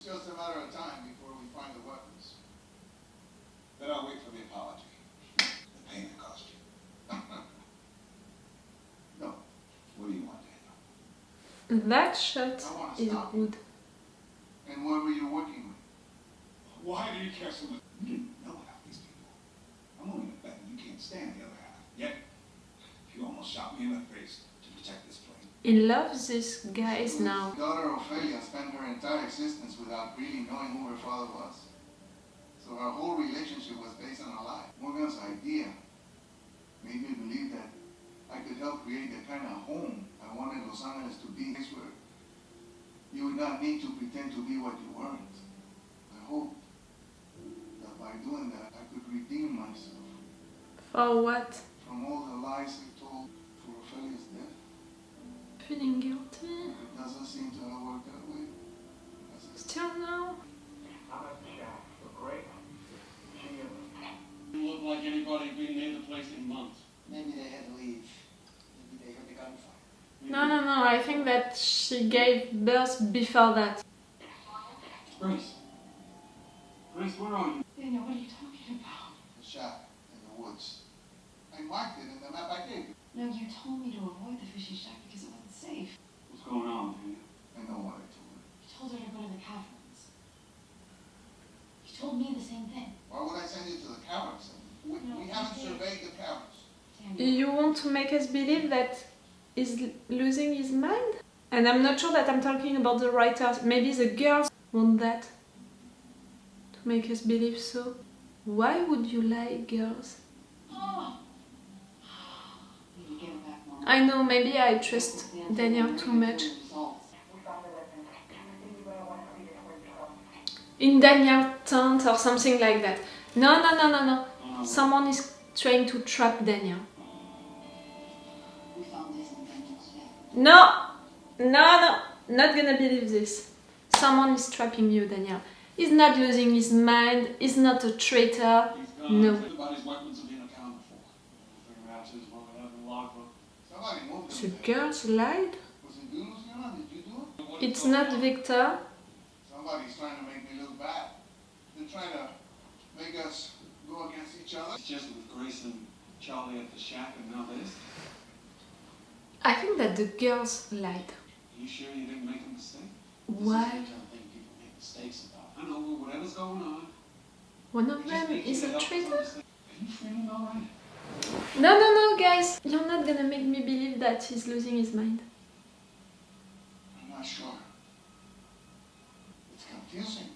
It's just a matter of time before we find the weapons. Then I'll wait for the apology. The pain it cost you. No. What do you want, Daniel? That shot is good. And what were you working with? Why do you care so much? You didn't know about these people. I'm willing to bet you can't stand the other half. Yet, you almost shot me in the face to protect this plane. He loves these guys now. Daughter Ophelia spent her entire existence without really knowing who her father was. So our whole relationship was based on a lie. Morgan's idea made me believe that I could help create the kind of home I wanted Los Angeles to be. Where you would not need to pretend to be what you weren't. I hoped that by doing that I could redeem myself. For what? From all the lies I told for Ophelia's death. Feeling guilty? It doesn't seem to have worked that way. Still no? I'm at the shack. Look great. You look like anybody been near the place in months. Maybe they had to leave. Maybe they heard the gunfire. No. I think that she gave birth before that. Grace. Grace, where are you? Daniel, what are you talking about? The shack in the woods. I marked it in the map I gave you. No, you told me to avoid the fishing shack because it wasn't safe. What's going on, Daniel? I know what I told her. You told her to go to the caverns. You told me the same thing. Why would I send you to the caverns? We haven't surveyed the caverns. Daniel. You want to make us believe that he's losing his mind? And I'm not sure that I'm talking about the writers. Maybe the girls want that. To make us believe so. Why would you lie, girls? Oh. You give it back, Mom. I know, maybe I trust Daniel too much. In Daniel tent or something like that. No. Someone is trying to trap Daniel. We found this in Daniel's shack. No, not gonna believe this. Someone is trapping you, Daniel. He's not losing his mind, he's not a traitor. He's gone. No. Everybody's weapons have been accounted for. Figure out who's what we have in the logbook. Somebody moved The them. girls lied? Was it you, Luciana? Did you do it? What It's going not on? Victor. Somebody's trying to make me look bad. They're trying to make us go against each other. It's just with Grace and Charlie at the shack and now this. I think that the girls lied. You sure you didn't make a mistake? Why? This is the kind of thing people make mistakes about. I know, but whatever's going on. One of it just them makes is you a help us traitor? understand. Are you feeling alright? No, guys. You're not gonna make me believe that he's losing his mind. I'm not sure. It's confusing.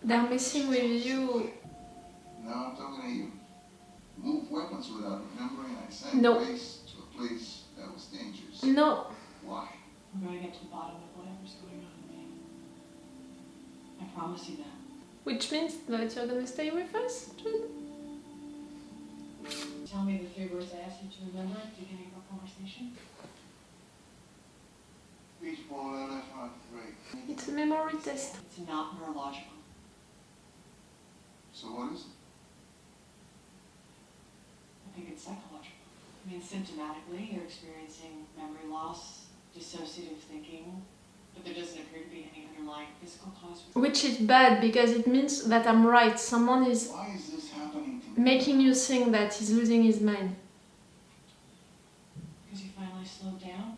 They're messing with you. Now I'm talking to you. Move weapons without remembering I sent No. Grace to a place that was dangerous. No. Why? We're going to get to the bottom of whatever's going on in me. I promise you that. Which means that you're gonna stay with us, Jude? Tell me the 3 words I asked you to remember at the beginning of our conversation. Beach ball, elephant, break. It's a memory test. It's not neurological. So what is it? I think it's psychological. I mean, symptomatically, you're experiencing memory loss, dissociative thinking, but there doesn't appear to be any underlying physical cause. Which is bad because it means that I'm right. Someone is Why is this happening to me? making you think that he's losing his mind. Because you finally slowed down?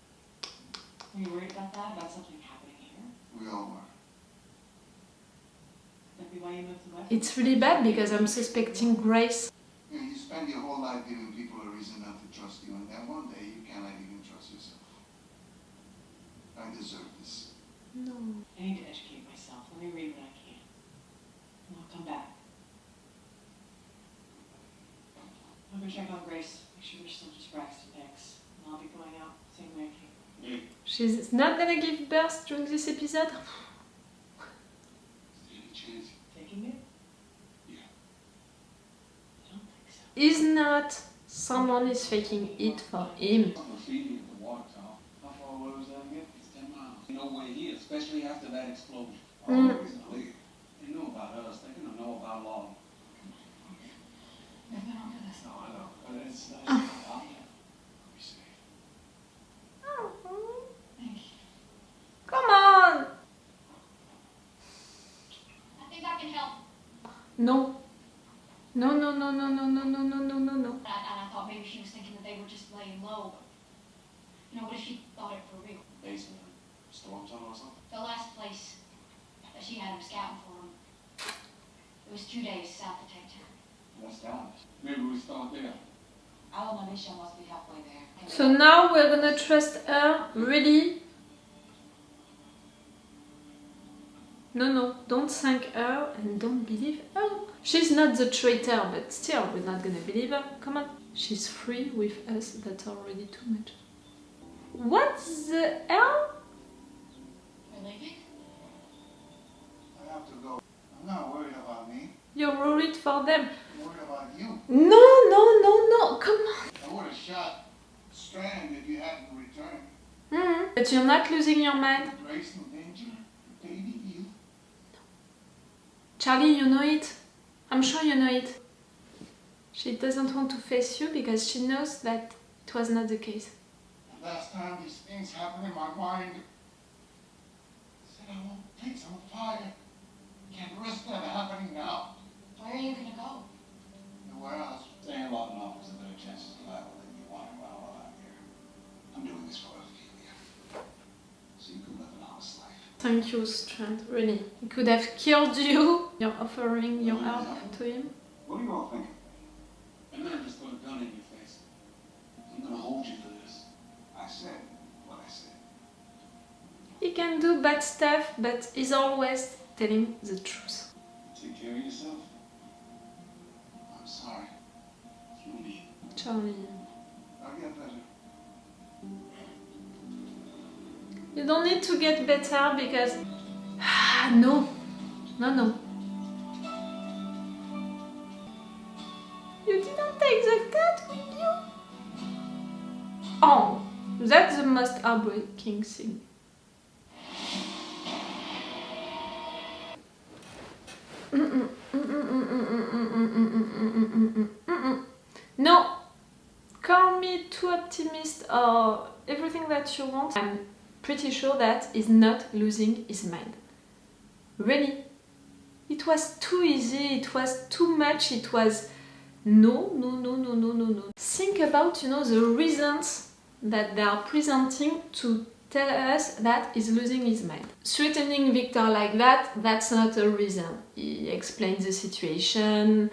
Were you worried about that? About something happening here? We all were. Could that be why you moved the weapon? It's really bad because I'm suspecting Grace. You spend your whole life giving people a reason not to trust you, and then one day you cannot even trust yourself. I deserve this. No. I need to educate myself. Let me read what I can. And I'll come back. I'm gonna check on Grace. Make sure there's still just Braxton eggs. And I'll be going out same way I came. Hey, She's not gonna give birth during this episode. Is there any chance? Taking it? Yeah. I don't think so. Is not. Someone is faking it for him. I'm gonna feed you at the water tower. How far away was that again? It's 10 miles. No way here, especially after that explosion. Mm. Always clear. They know about us. They're gonna know about law. We've been over this. No, I know. But it's nice. Be safe. Thank you. can help. No. No, no, no, no, no, no, no, no, no, no, no. And I thought maybe she was thinking that they were just laying low. But, you know, what if she thought it for real? Basement, storm tunnel or something? The last place that she had him scouting for him, it was 2 days south of Tectown. That's Dallas. Maybe we start there. Alma Misha must be halfway there. So now we're gonna trust her, really? No, no, don't thank her and don't believe her. She's not the traitor, but still, we're not gonna believe her. Come on. She's free with us, that's already too much. What the hell? We're leaving? I have to go. I'm not worried about me. You're worried for them. I'm worried about you. No, no, no, no, come on. I would have shot Strand if you hadn't returned. But you're not losing your mind. Grace in danger, baby, you. Charlie, you know it. I'm sure you know it. She doesn't want to face you because she knows that it was not the case. The last time these things happened in my mind, I said I won't take some fire. Can't risk that happening now. Where are you gonna go? Nowhere else. Staying in Lawton office, a better chance of survival than you want around while I'm here. I'm doing this for Ophelia. So you can live an honest life. Thank you, Strand, really. He could have killed you. You're offering your help to him. What do you all think of me? And then just put a gun in your face. I'm gonna hold you to this. I said what I said. He can do bad stuff, but he's always telling the truth. Take care of yourself. I'm sorry. You need. Charlie. I'll get better. You don't need to get better because... no. No, no. You didn't take the cat with you? Oh, that's the most heartbreaking thing. No. Call me too optimist or everything that you want. I'm pretty sure that he's not losing his mind. Really. It was too easy, it was too much, it was... No, no, no, no, no, no, no. Think about, you know, the reasons that they are presenting to tell us that he's losing his mind. Threatening Victor like that, that's not a reason. He explains the situation,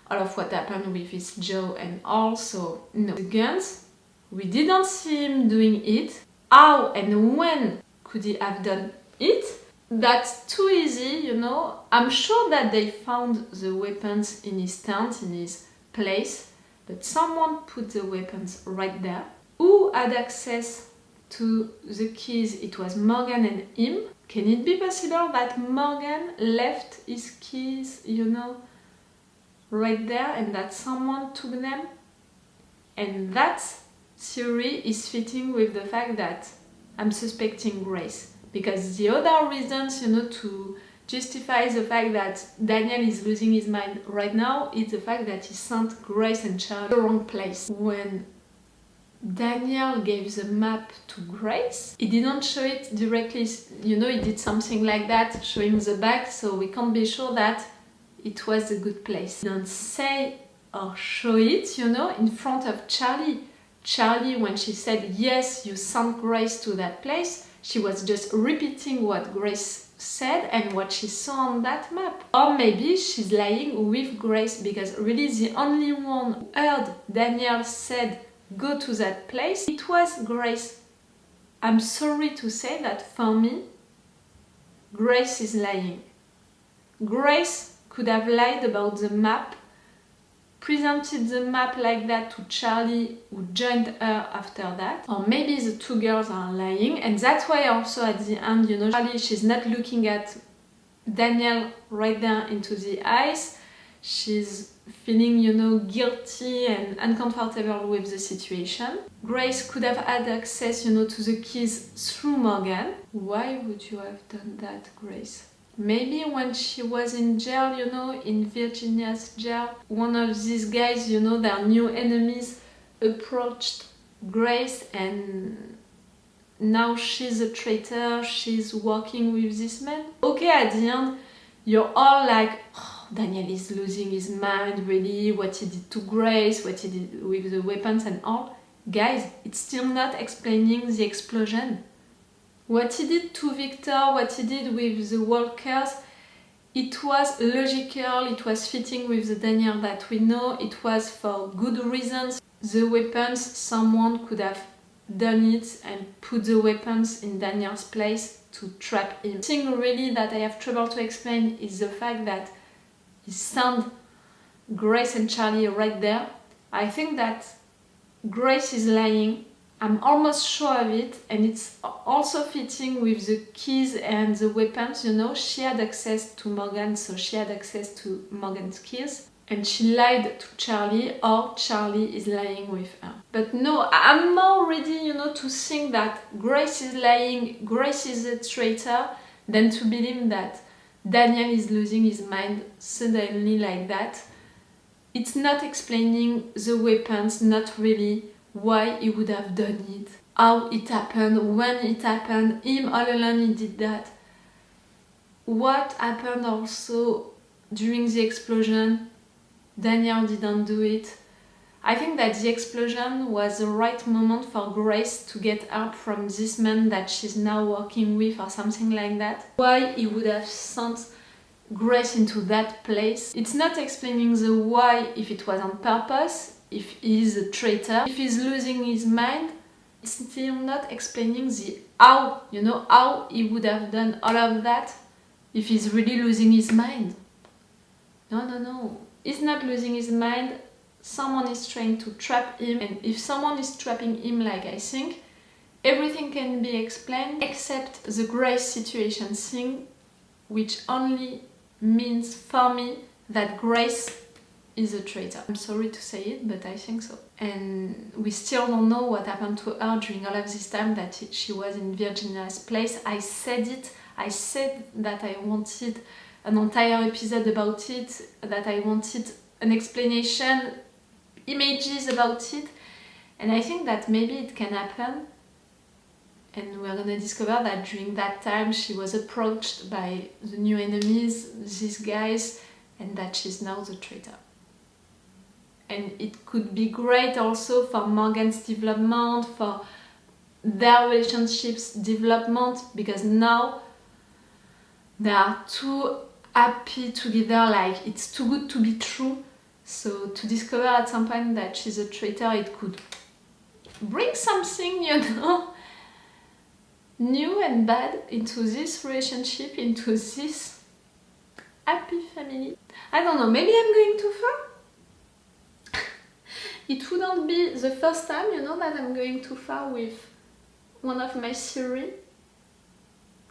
all of what happened with his jaw and all, so no. The guns, we didn't see him doing it. How and when could he have done it? That's too easy, you know. I'm sure that they found the weapons in his tent, in his place, but someone put the weapons right there. Who had access to the keys? It was Morgan and him. Can it be possible that Morgan left his keys, you know, right there and that someone took them? And that theory is fitting with the fact that I'm suspecting Grace. Because the other reasons, you know, to justify the fact that Daniel is losing his mind right now is the fact that he sent Grace and Charlie to the wrong place. When Daniel gave the map to Grace, he didn't show it directly, you know, he did something like that, showing the back, so we can't be sure that it was a good place. He didn't say or show it, you know, in front of Charlie. Charlie, when she said, yes, you sent Grace to that place, she was just repeating what Grace said and what she saw on that map. Or maybe she's lying with Grace because really the only one who heard Daniel said go to that place, it was Grace. I'm sorry to say that for me, Grace is lying. Grace could have lied about the map, presented the map like that to Charlie, who joined her after that. Or maybe the two girls are lying, and that's why also at the end, you know, Charlie, she's not looking at Daniel right there into the eyes. She's feeling, you know, guilty and uncomfortable with the situation. Grace could have had access, you know, to the keys through Morgan. Why would you have done that, Grace? Maybe when she was in jail, you know, in Virginia's jail, one of these guys, you know, their new enemies, approached Grace and now she's a traitor, she's working with this man. Okay, at the end, you're all like, oh, Daniel is losing his mind, really, what he did to Grace, what he did with the weapons and all. Guys, it's still not explaining the explosion. What he did to Victor, what he did with the walkers, it was logical, it was fitting with the Daniel that we know, it was for good reasons. The weapons, someone could have done it and put the weapons in Daniel's place to trap him. The thing really that I have trouble to explain is the fact that he sent Grace and Charlie right there. I think that Grace is lying. I'm almost sure of it, and it's also fitting with the keys and the weapons, you know. She had access to Morgan, so she had access to Morgan's keys, and she lied to Charlie, or Charlie is lying with her. But no, I'm more ready, you know, to think that Grace is lying, Grace is a traitor, than to believe that Daniel is losing his mind suddenly like that. It's not explaining the weapons, not really why he would have done it, how it happened, when it happened, him all alone he did that. What happened also during the explosion, Daniel didn't do it. I think that the explosion was the right moment for Grace to get help from this man that she's now working with or something like that. Why he would have sent Grace into that place. It's not explaining the why, if it was on purpose, if he's a traitor, if he's losing his mind. It's still not explaining the how, you know, how he would have done all of that if he's really losing his mind. No. He's not losing his mind. Someone is trying to trap him, and if someone is trapping him, like I think, everything can be explained except the Grace situation thing, which only means for me that Grace is a traitor. I'm sorry to say it, but I think so. And we still don't know what happened to her during all of this time that she was in Virginia's place. I said that I wanted an entire episode about it, that I wanted an explanation, images about it, and I think that maybe it can happen, and we're gonna discover that during that time she was approached by the new enemies, these guys, and that she's now the traitor. And it could be great also for Morgan's development, for their relationships development, because now they are too happy together, like it's too good to be true. So to discover at some point that she's a traitor, it could bring something, you know, new and bad into this relationship, into this happy family. I don't know, maybe I'm going too far? It wouldn't be the first time, you know, that I'm going too far with one of my theories.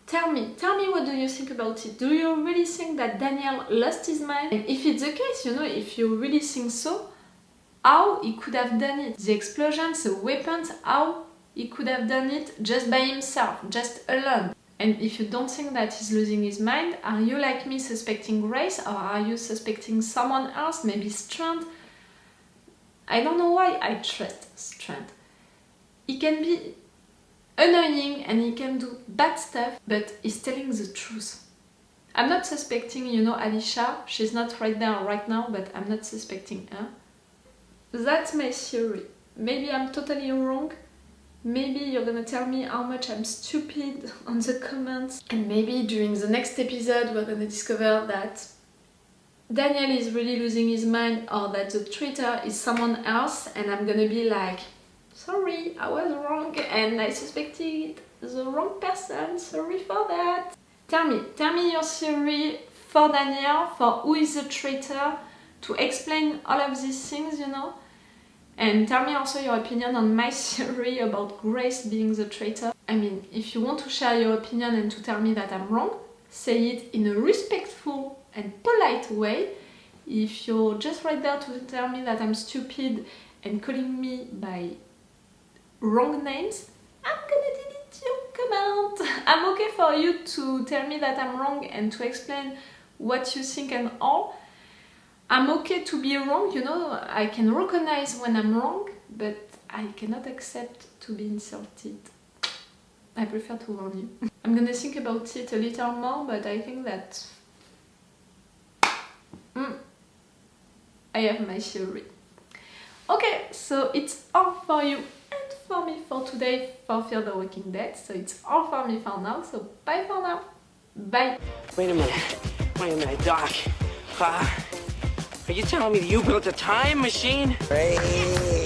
Tell me what do you think about it? Do you really think that Daniel lost his mind? And if it's the case, you know, if you really think so, how he could have done it? The explosions, the weapons, how he could have done it just by himself, just alone? And if you don't think that he's losing his mind, are you like me suspecting Grace, or are you suspecting someone else, maybe Strand? I don't know why I trust Strand. He can be annoying and he can do bad stuff, but he's telling the truth. I'm not suspecting, you know, Alicia. She's not right there right now, but I'm not suspecting her. That's my theory. Maybe I'm totally wrong. Maybe you're gonna tell me how much I'm stupid on the comments. And maybe during the next episode we're gonna discover that Daniel is really losing his mind, or that the traitor is someone else, and I'm gonna be like, sorry, I was wrong and I suspected the wrong person, sorry for that. Tell me your theory for Daniel, for who is the traitor, to explain all of these things, you know. And tell me also your opinion on my theory about Grace being the traitor. I mean, if you want to share your opinion and to tell me that I'm wrong, say it in a respectful and polite way. If you're just right there to tell me that I'm stupid and calling me by wrong names, I'm gonna delete your comment. I'm okay for you to tell me that I'm wrong and to explain what you think and all. I'm okay to be wrong, you know, I can recognize when I'm wrong, but I cannot accept to be insulted. I prefer to warn you. I'm gonna think about it a little more, but I think that I have my theory. Okay, so it's all for you and for me for today for Fear the Walking Dead. So it's all for me for now, so bye for now. Bye. Wait a minute, Doc. Are you telling me that you built a time machine? Hey.